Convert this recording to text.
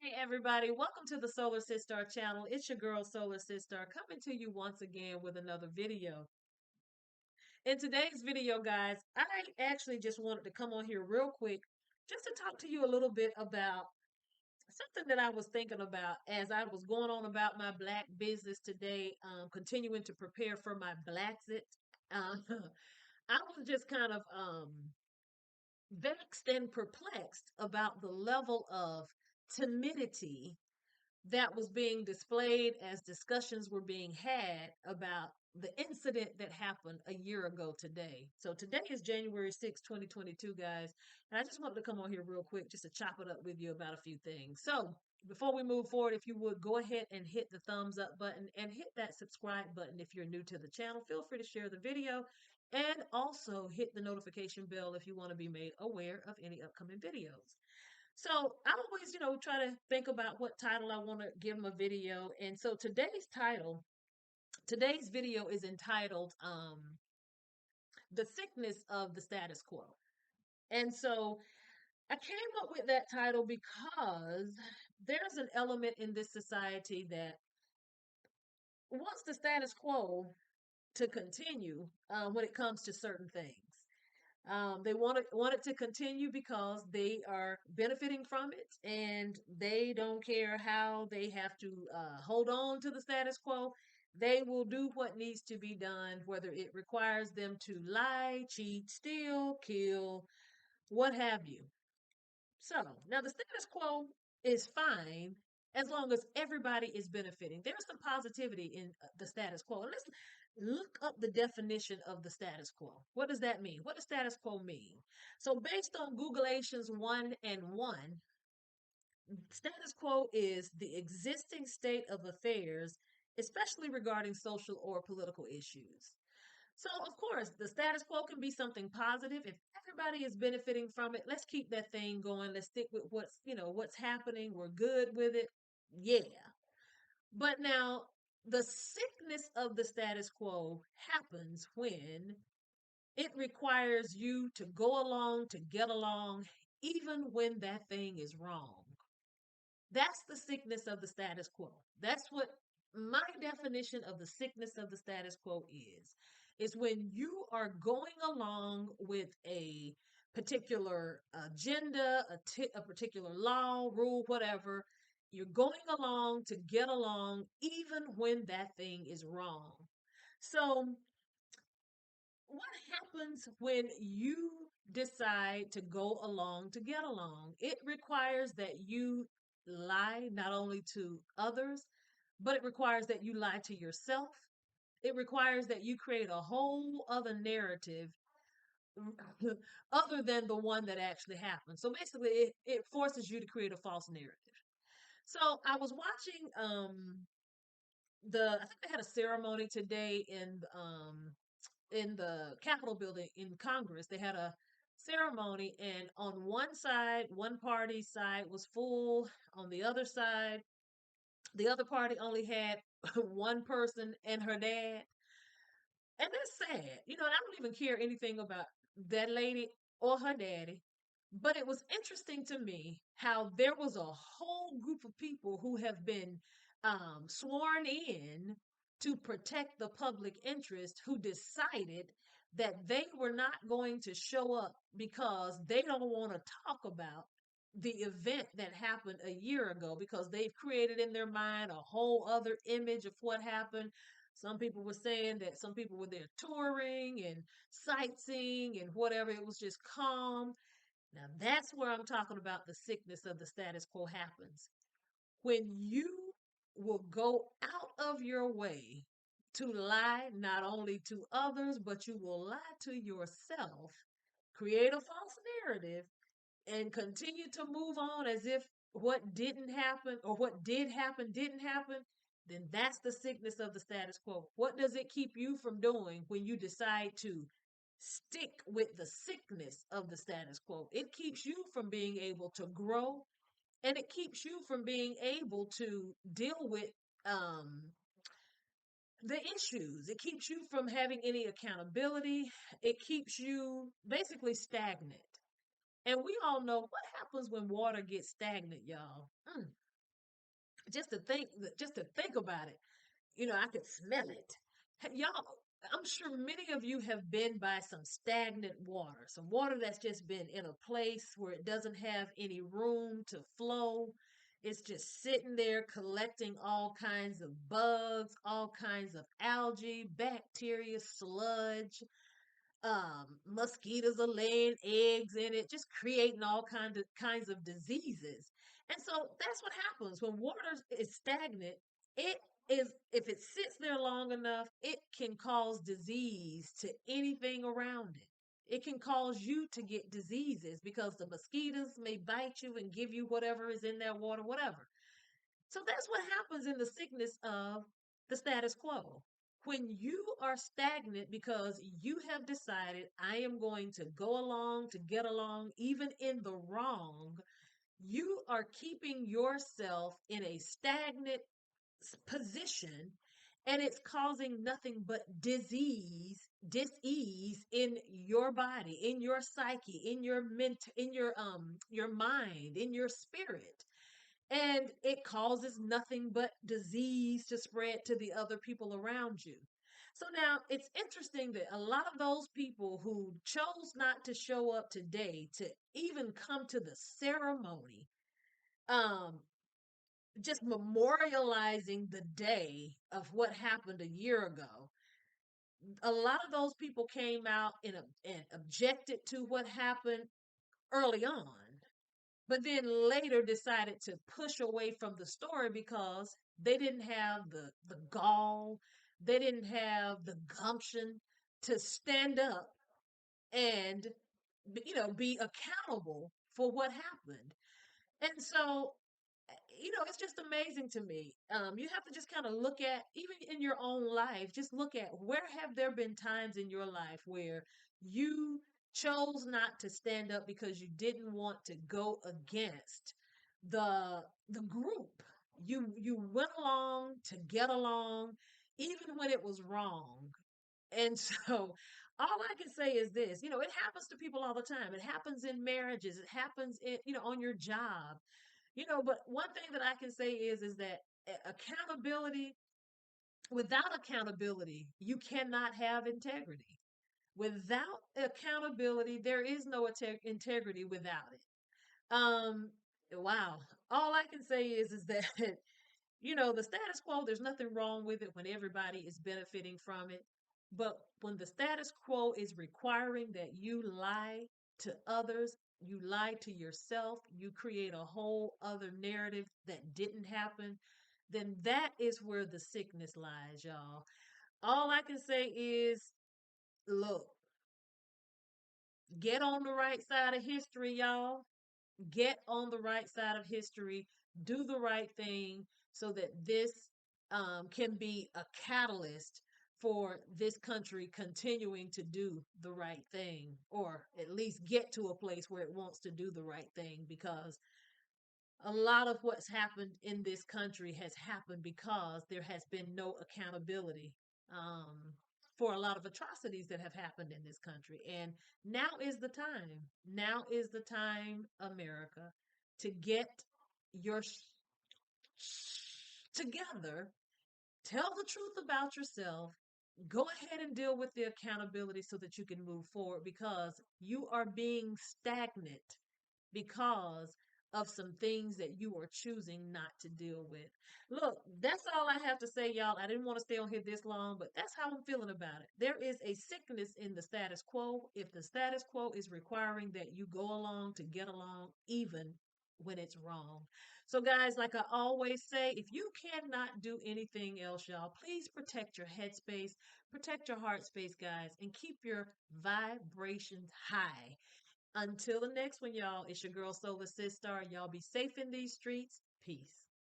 Hey everybody, welcome to the Solar Sister channel. It's your girl Solar Sister coming to you once again with another video. In today's video, guys, I actually just wanted to come on here real quick just to talk to you a little bit about something that I was thinking about as I was going on about my black business today, continuing to prepare for my Blacksit. Uh, I was just kind of vexed and perplexed about the level of timidity that was being displayed as discussions were being had about the incident that happened a year ago today. So today is January 6th, 2022, guys. And I just wanted to come on here real quick just to chop it up with you about a few things. So before we move forward, if you would go ahead and hit the thumbs up button and hit that subscribe button if you're new to the channel. Feel free to share the video and also hit the notification bell if you want to be made aware of any upcoming videos. So I always, try to think about what title I want to give my video. And so today's video is entitled The Sickness of the Status Quo. And so I came up with that title because there's an element in this society that wants the status quo to continue when it comes to certain things. They want it to continue because they are benefiting from it, and they don't care how they have to hold on to the status quo. They will do what needs to be done, whether it requires them to lie, cheat, steal, kill, what have you. So now the status quo is fine as long as everybody is benefiting. There's some positivity in the status quo. Let's look up the definition of the status quo. What does that mean? What does status quo mean? So based on Googleations 1 and 1, status quo is the existing state of affairs, especially regarding social or political issues. So, of course, the status quo can be something positive. If everybody is benefiting from it, let's keep that thing going. Let's stick with what's happening. We're good with it. Yeah. But now the sickness of the status quo happens when it requires you to go along to get along, even when that thing is wrong. That's the sickness of the status quo. That's what my definition of the sickness of the status quo is when you are going along with a particular agenda, a particular law, rule, whatever. You're going along to get along, even when that thing is wrong. So, what happens when you decide to go along to get along? It requires that you lie not only to others, but it requires that you lie to yourself. It requires that you create a whole other narrative other than the one that actually happened. So basically, it forces you to create a false narrative. So I was watching I think they had a ceremony today in the Capitol building in Congress. They had a ceremony, and on one side, one party's side was full. On the other party only had one person and her dad. And that's sad. And I don't even care anything about that lady or her daddy. But it was interesting to me how there was a whole group of people who have been sworn in to protect the public interest who decided that they were not going to show up because they don't want to talk about the event that happened a year ago because they've created in their mind a whole other image of what happened. Some people were saying that some people were there touring and sightseeing and whatever. It was just calm. Now that's where I'm talking about the sickness of the status quo happens. When you will go out of your way to lie not only to others, but you will lie to yourself, create a false narrative, and continue to move on as if what didn't happen or what did happen didn't happen, then that's the sickness of the status quo. What does it keep you from doing when you decide to stick with the sickness of the status quo? It keeps you from being able to grow, and it keeps you from being able to deal with um, the issues. It keeps you from having any accountability. It keeps you basically stagnant. And we all know what happens when water gets stagnant, y'all. just to think about it. I could smell it. Y'all, I'm sure many of you have been by some stagnant water, some water that's just been in a place where it doesn't have any room to flow. It's just sitting there collecting all kinds of bugs, all kinds of algae, bacteria, sludge. Mosquitoes are laying eggs in it, just creating all kinds of diseases. And so that's what happens when water is stagnant. It is, if it sits there long enough, it can cause disease to anything around it. It can cause you to get diseases because the mosquitoes may bite you and give you whatever is in that water, whatever. So that's what happens in the sickness of the status quo. When you are stagnant because you have decided, I am going to go along to get along, even in the wrong, you are keeping yourself in a stagnant position, and it's causing nothing but disease in your body, in your psyche, in your mind, in your spirit, and it causes nothing but disease to spread to the other people around you. So now it's interesting that a lot of those people who chose not to show up today to even come to the ceremony, um, just memorializing the day of what happened a year ago, a lot of those people came out and objected to what happened early on, but then later decided to push away from the story because they didn't have the gall, they didn't have the gumption to stand up and be accountable for what happened. And so, it's just amazing to me. You have to just kind of look at, even in your own life, just look at where have there been times in your life where you chose not to stand up because you didn't want to go against the group. You went along to get along, even when it was wrong. And so all I can say is this, it happens to people all the time. It happens in marriages, it happens on your job. But one thing that I can say is that accountability, without accountability, you cannot have integrity. Without accountability, there is no integrity without it. Wow. All I can say is that the status quo, there's nothing wrong with it when everybody is benefiting from it. But when the status quo is requiring that you lie to others, you lie to yourself, you create a whole other narrative that didn't happen, then that is where the sickness lies, y'all. All I can say is, look, get on the right side of history, y'all. Get on the right side of history, do the right thing so that this can be a catalyst for this country continuing to do the right thing, or at least get to a place where it wants to do the right thing, because a lot of what's happened in this country has happened because there has been no accountability um, for a lot of atrocities that have happened in this country. And now is the time. Now is the time, America, to get your together, tell the truth about yourself, go ahead and deal with the accountability so that you can move forward, because you are being stagnant because of some things that you are choosing not to deal with. Look, that's all I have to say, y'all. I didn't want to stay on here this long, but that's how I'm feeling about it. There is a sickness in the status quo. If the status quo is requiring that you go along to get along, even when it's wrong. So, guys, like I always say, if you cannot do anything else, y'all, please protect your headspace, protect your heart space, guys, and keep your vibrations high. Until the next one, y'all, it's your girl Solar Sister. Y'all be safe in these streets. Peace.